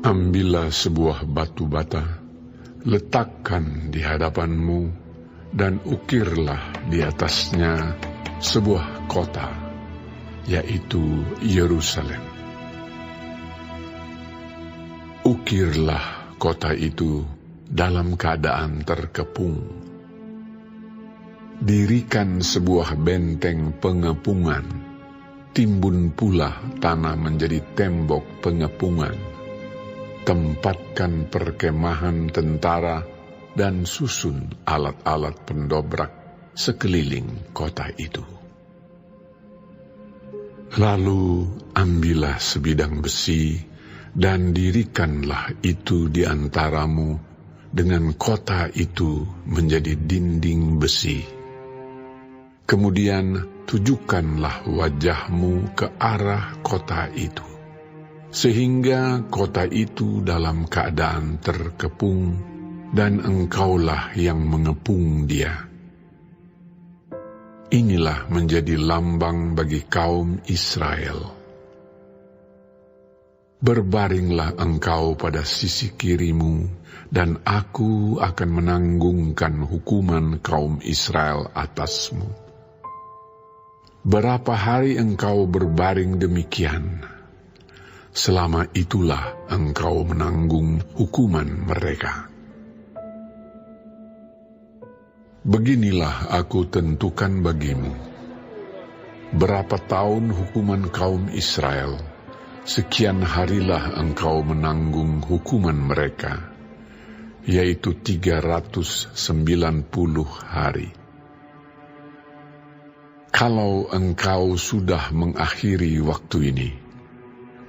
Ambillah sebuah batu bata, letakkan di hadapanmu, dan ukirlah di atasnya sebuah kota, yaitu Yerusalem. Ukirlah kota itu dalam keadaan terkepung. Dirikan sebuah benteng pengepungan, timbun pula tanah menjadi tembok pengepungan. Tempatkan perkemahan tentara dan susun alat-alat pendobrak sekeliling kota itu. Lalu ambillah sebidang besi dan dirikanlah itu di antaramu dengan kota itu menjadi dinding besi. Kemudian tujukanlah wajahmu ke arah kota itu, sehingga kota itu dalam keadaan terkepung, dan engkaulah yang mengepung dia. Inilah menjadi lambang bagi kaum Israel. Berbaringlah engkau pada sisi kirimu, dan aku akan menanggungkan hukuman kaum Israel atasmu. Berapa hari engkau berbaring demikian, selama itulah engkau menanggung hukuman mereka. Beginilah aku tentukan bagimu, berapa tahun hukuman kaum Israel, sekian harilah engkau menanggung hukuman mereka, yaitu 390 hari. Kalau engkau sudah mengakhiri waktu ini,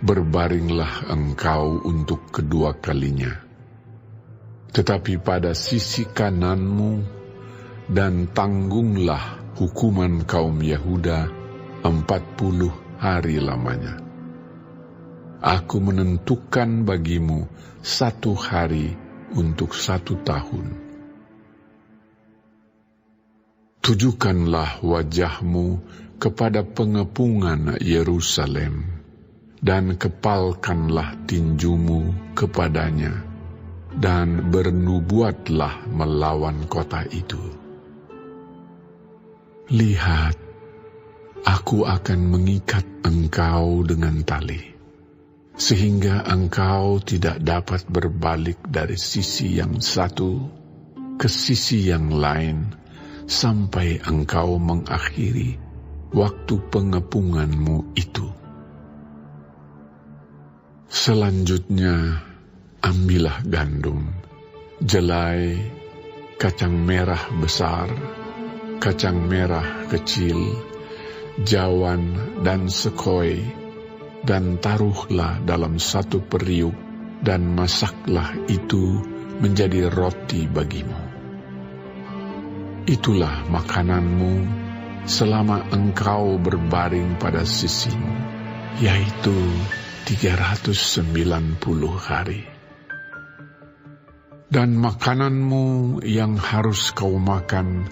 berbaringlah engkau untuk kedua kalinya. Tetapi pada sisi kananmu, dan tanggunglah hukuman kaum Yehuda 40 hari lamanya. Aku menentukan bagimu 1 hari untuk 1 tahun. Tujukanlah wajahmu kepada pengepungan Yerusalem, dan kepalkanlah tinjumu kepadanya, dan bernubuatlah melawan kota itu. Lihat, aku akan mengikat engkau dengan tali, sehingga engkau tidak dapat berbalik dari sisi yang satu ke sisi yang lain, sampai engkau mengakhiri waktu pengepunganmu itu. Selanjutnya, ambillah gandum, jelai, kacang merah besar, kacang merah kecil, jawan dan sekoi, dan taruhlah dalam 1 periuk, dan masaklah itu menjadi roti bagimu. Itulah makananmu selama engkau berbaring pada sisimu, yaitu 390 hari. Dan makananmu yang harus kau makan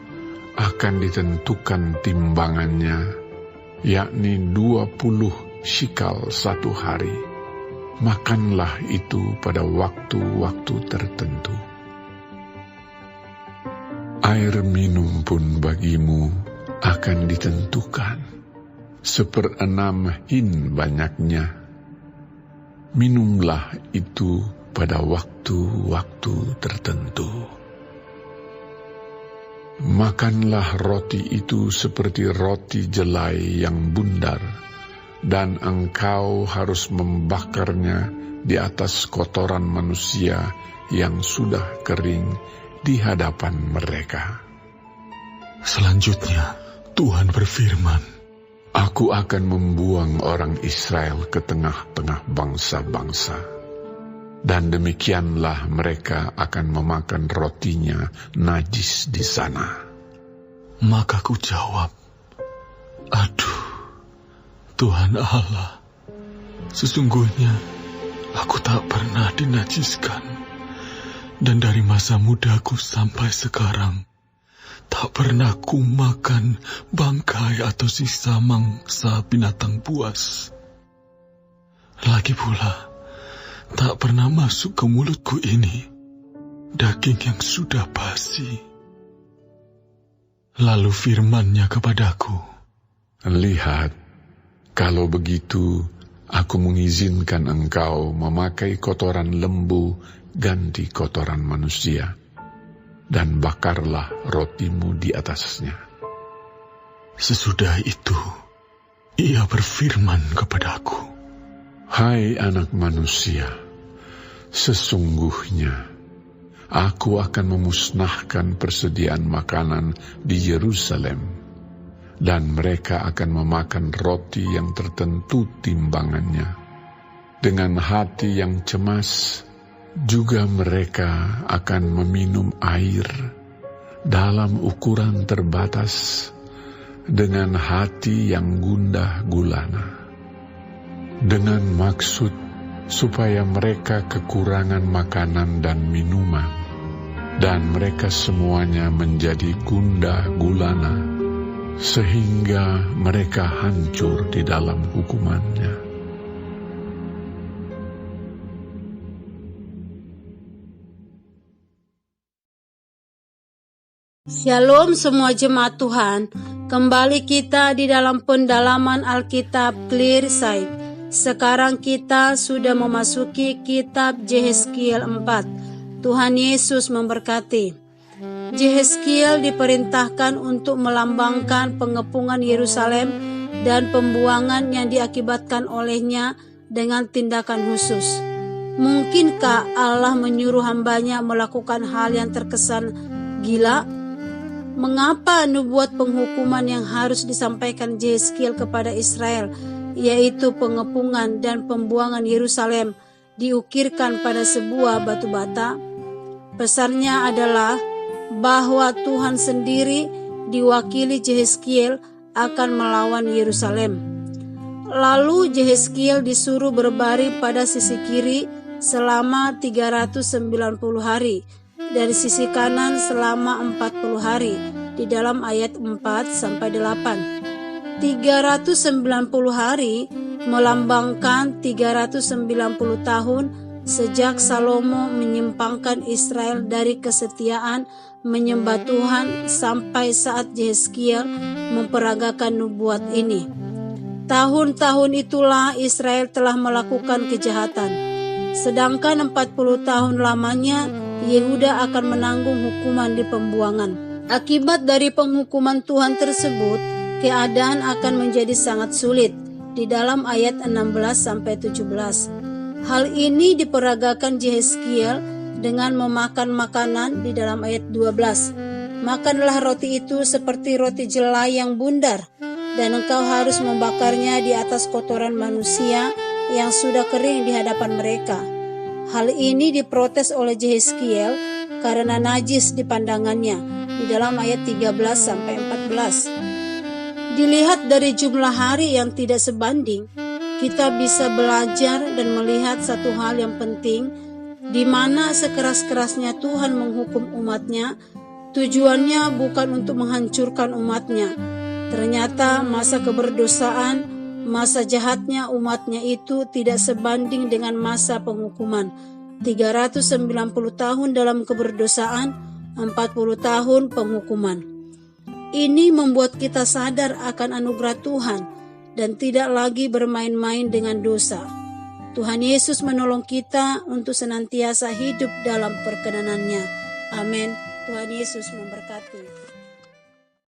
akan ditentukan timbangannya, yakni 20 shikal 1 hari. Makanlah itu pada waktu-waktu tertentu. Air minum pun bagimu akan ditentukan 1/6 hin banyaknya. Minumlah itu pada waktu-waktu tertentu. Makanlah roti itu seperti roti jelai yang bundar, dan engkau harus membakarnya di atas kotoran manusia yang sudah kering di hadapan mereka. Selanjutnya, Tuhan berfirman, Aku akan membuang orang Israel ke tengah-tengah bangsa-bangsa, dan demikianlah mereka akan memakan rotinya najis di sana. Maka ku jawab, aduh, Tuhan Allah, sesungguhnya aku tak pernah dinajiskan. Dan dari masa mudaku sampai sekarang, tak pernah ku makan bangkai atau sisa mangsa binatang buas. Lagi pula, tak pernah masuk ke mulutku ini daging yang sudah basi. Lalu firman-Nya kepadaku, Lihat, kalau begitu aku mengizinkan engkau memakai kotoran lembu ganti kotoran manusia, dan bakarlah rotimu di atasnya. Sesudah itu, Ia berfirman kepadaku, Hai anak manusia, sesungguhnya aku akan memusnahkan persediaan makanan di Yerusalem, dan mereka akan memakan roti yang tertentu timbangannya. Dengan hati yang cemas, juga mereka akan meminum air dalam ukuran terbatas, dengan hati yang gundah gulana, dengan maksud supaya mereka kekurangan makanan dan minuman, dan mereka semuanya menjadi gundah gulana, sehingga mereka hancur di dalam hukumannya. Shalom semua jemaat Tuhan, kembali kita di dalam pendalaman Alkitab Clear Sight. Sekarang kita sudah memasuki kitab Yehezkiel 4. Tuhan Yesus memberkati. Yehezkiel diperintahkan untuk melambangkan pengepungan Yerusalem dan pembuangan yang diakibatkan olehnya dengan tindakan khusus. Mungkinkah Allah menyuruh hambanya melakukan hal yang terkesan gila? Mengapa nubuat penghukuman yang harus disampaikan Yehezkiel kepada Israel, yaitu pengepungan dan pembuangan Yerusalem, diukirkan pada sebuah batu bata? Pesannya adalah bahwa Tuhan sendiri diwakili Yehezkiel akan melawan Yerusalem. Lalu Yehezkiel disuruh berbaring pada sisi kiri selama 390 hari, dari sisi kanan selama 40 hari, di dalam ayat 4-8. 390 hari melambangkan 390 tahun sejak Salomo menyimpangkan Israel dari kesetiaan menyembah Tuhan sampai saat Yehezkiel memperagakan nubuat ini. Tahun-tahun itulah Israel telah melakukan kejahatan. Sedangkan 40 tahun lamanya Yehuda akan menanggung hukuman di pembuangan. Akibat dari penghukuman Tuhan tersebut, keadaan akan menjadi sangat sulit di dalam ayat 16-17. Hal ini diperagakan Yehezkiel dengan memakan makanan di dalam ayat 12. Makanlah roti itu seperti roti jelai yang bundar, dan engkau harus membakarnya di atas kotoran manusia yang sudah kering di hadapan mereka. Hal ini diprotes oleh Yehezkiel karena najis di pandangannya di dalam ayat 13-14. Dilihat dari jumlah hari yang tidak sebanding, kita bisa belajar dan melihat satu hal yang penting, di mana sekeras-kerasnya Tuhan menghukum umatnya, tujuannya bukan untuk menghancurkan umatnya. Ternyata masa keberdosaan, masa jahatnya umatnya itu tidak sebanding dengan masa penghukuman. 390 tahun dalam keberdosaan, 40 tahun penghukuman. Ini membuat kita sadar akan anugerah Tuhan dan tidak lagi bermain-main dengan dosa. Tuhan Yesus menolong kita untuk senantiasa hidup dalam perkenan-Nya. Amin. Tuhan Yesus memberkati.